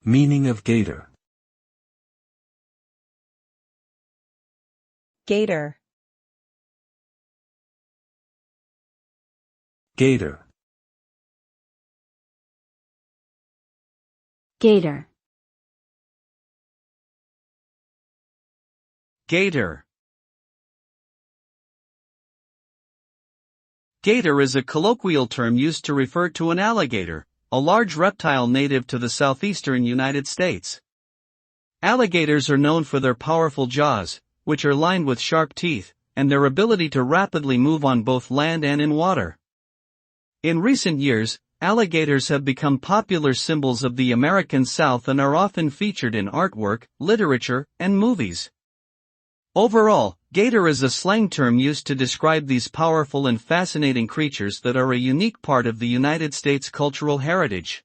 Meaning of gator. Gator. Gator. Gator. Gator. Gator is a colloquial term used to refer to an alligator, a large reptile native to the southeastern United States. Alligators are known for their powerful jaws, which are lined with sharp teeth, and their ability to rapidly move on both land and in water. In recent years, alligators have become popular symbols of the American South and are often featured in artwork, literature, and movies. Overall, gator is a slang term used to describe these powerful and fascinating creatures that are a unique part of the United States cultural heritage.